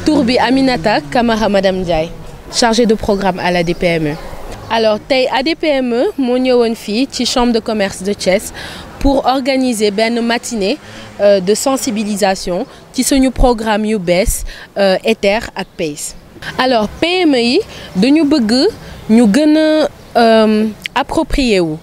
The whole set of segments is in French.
Tour bi Aminata Camara Madame Ndiaye, chargée de programme à la DPME. Alors tey ADPME moo ñëwoon fii ci chambre de commerce de Thiès pour organiser benn matinée de sensibilisation ci suñu programme yu bees Ether ak PACE. Alors PME yi dañu bëgg ñu gën a approprier wu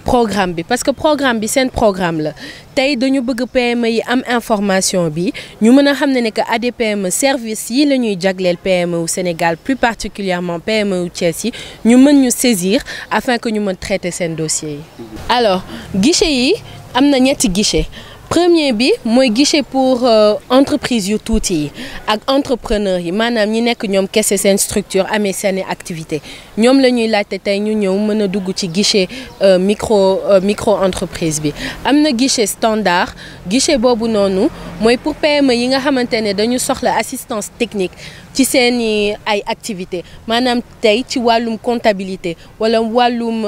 programme bi parce que programme bi seen programme la tey dañu bëgg PME yi am information bi ñu mën a xam ne que ADPME service yi la ñuy jagleel PME au Sénégal plus particulièrement PME au Thiès yi ñu mën ñu saisir afin que ñu mën traiter seen dossier yi. Alors guichet yi am na ñetti guichet. Premier bi mooy guichet pour entreprise yu tuuti yi ak entrepreneur yi maanaam ñi nekk ñoom kese seen structure amee seen activité ñoom la ñuy laajte tey ñu ñëw mën a dugg ci guichet micro entreprise bi. Am na guichet standard guichet boobu noonu mooy pour PME yi nga xamante ne dañu soxla assistance technique ci seeni ay activité maanaam tey ci wàllum comptabilité wala wàllum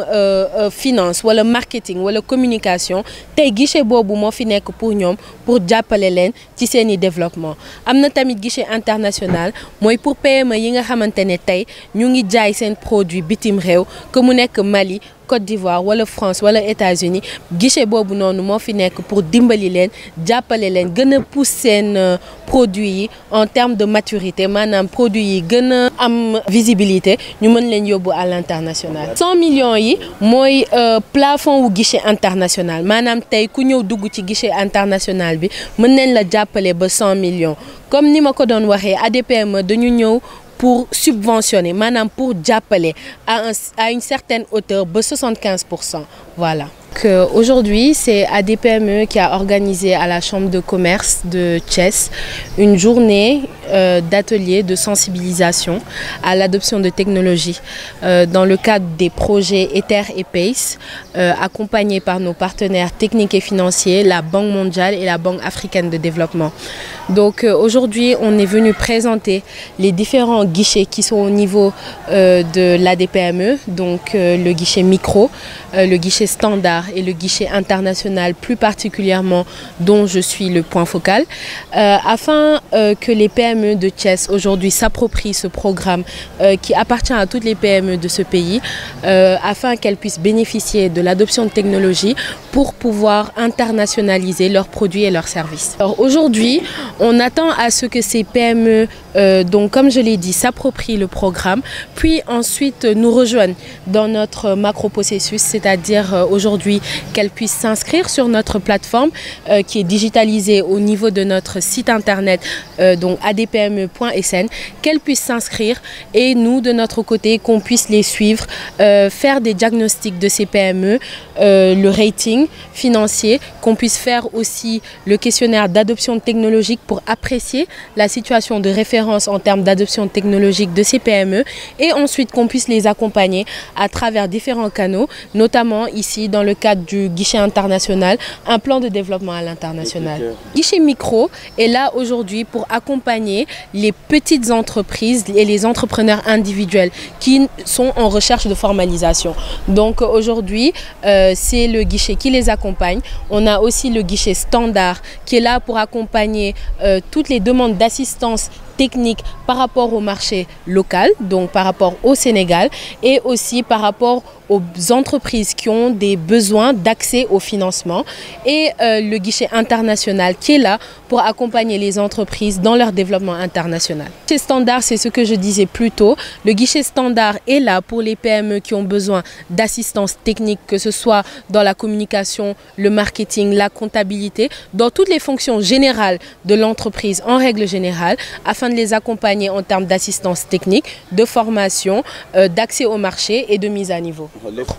finance wala marketing wala communication tey guichet boobu moo fi nekk pour ñoom pour jàppale leen ci seeni développement. Am na tamit guichet international mooy pour PME yi nga xamante ne tey ñu ngi jaay seen produit bitim réew que mu nekk Mali Côte d'Ivoire wala France wala États-Unis guichet boobu noonu moo fi nekk pour dimbali leen jàppale leen gën a pousser seen produits yi en termes de maturité maanaam produits yi gën a am visibilité ñu mën leen yóbbu à l'international. 100 millions yi mooy plafond wu guichet international maanaam tey ku ñëw dugg ci guichet international bi mën nañ la jàppale ba 100 millions comme ni ma ko doon waxee ADPME dañu ñëw pour subventionner maanaam pour jàppale à une certaine hauteur ba 75%. Voilà. Aujourd'hui, c'est ADPME qui a organisé à la chambre de commerce de Thiès une journée d'atelier de sensibilisation à l'adoption de technologies dans le cadre des projets Ether et PACE, accompagnés par nos partenaires techniques et financiers, la Banque mondiale et la Banque africaine de développement. Donc aujourd'hui, on est venu présenter les différents guichets qui sont au niveau de l'ADPME, donc le guichet micro, le guichet standard et le guichet international plus particulièrement dont je suis le point focal, afin que les PME de Thiès aujourd'hui s'approprient ce programme qui appartient à toutes les PME de ce pays, afin qu'elles puissent bénéficier de l'adoption de technologies pour pouvoir internationaliser leurs produits et leurs services. Alors aujourd'hui, on attend à ce que ces PME, donc comme je l'ai dit, s'approprient le programme, puis ensuite nous rejoignent dans notre macro-processus, c'est-à-dire aujourd'hui qu'elles puissent s'inscrire sur notre plateforme qui est digitalisée au niveau de notre site internet, donc adpme.sn, qu'elles puissent s'inscrire et nous, de notre côté, qu'on puisse les suivre, faire des diagnostics de ces PME, le rating financier, qu'on puisse faire aussi le questionnaire d'adoption technologique pour apprécier la situation de référence en termes d'adoption technologique de ces PME et ensuite qu'on puisse les accompagner à travers différents canaux, notamment ici dans le cadre du guichet international, un plan de développement à l'international. Guichet micro est là aujourd'hui pour accompagner les petites entreprises et les entrepreneurs individuels qui sont en recherche de formalisation. Donc aujourd'hui, c'est le guichet qui les accompagne. On a aussi le guichet standard qui est là pour accompagner toutes les demandes d'assistance technique par rapport au marché local, donc par rapport au Sénégal, et aussi par rapport aux entreprises qui ont des besoins d'accès au financement, et le guichet international qui est là pour accompagner les entreprises dans leur développement international. Le guichet standard, c'est ce que je disais plus tôt. Le guichet standard est là pour les PME qui ont besoin d'assistance technique, que ce soit dans la communication, le marketing, la comptabilité, dans toutes les fonctions générales de l'entreprise en règle générale, afin de les accompagner en termes d'assistance technique, de formation, d'accès au marché et de mise à niveau.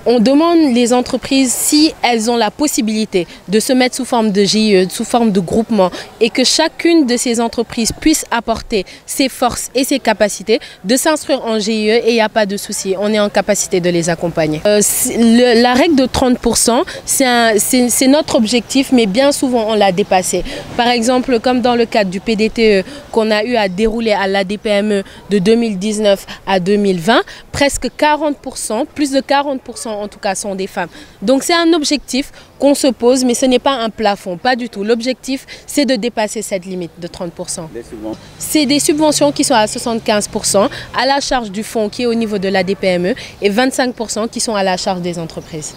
On demande les entreprises si elles ont la possibilité de se mettre sous forme de GIE, sous forme de groupement, et que chacune de ces entreprises puisse apporter ses forces et ses capacités, de s'inscrire en GIE et il n'y a pas de souci, on est en capacité de les accompagner. La règle de 30%, c'est notre objectif, mais bien souvent on l'a dépassé. Par exemple, comme dans le cadre du PDTE qu'on a eu à dérouler à l'ADPME de 2019 à 2020, presque 40%, plus de 40% 40% en tout cas sont des femmes. Donc c'est un objectif qu'on se pose, mais ce n'est pas un plafond, pas du tout. L'objectif, c'est de dépasser cette limite de 30%. C'est des subventions qui sont à 75% à la charge du fonds qui est au niveau de la DPME et 25% qui sont à la charge des entreprises.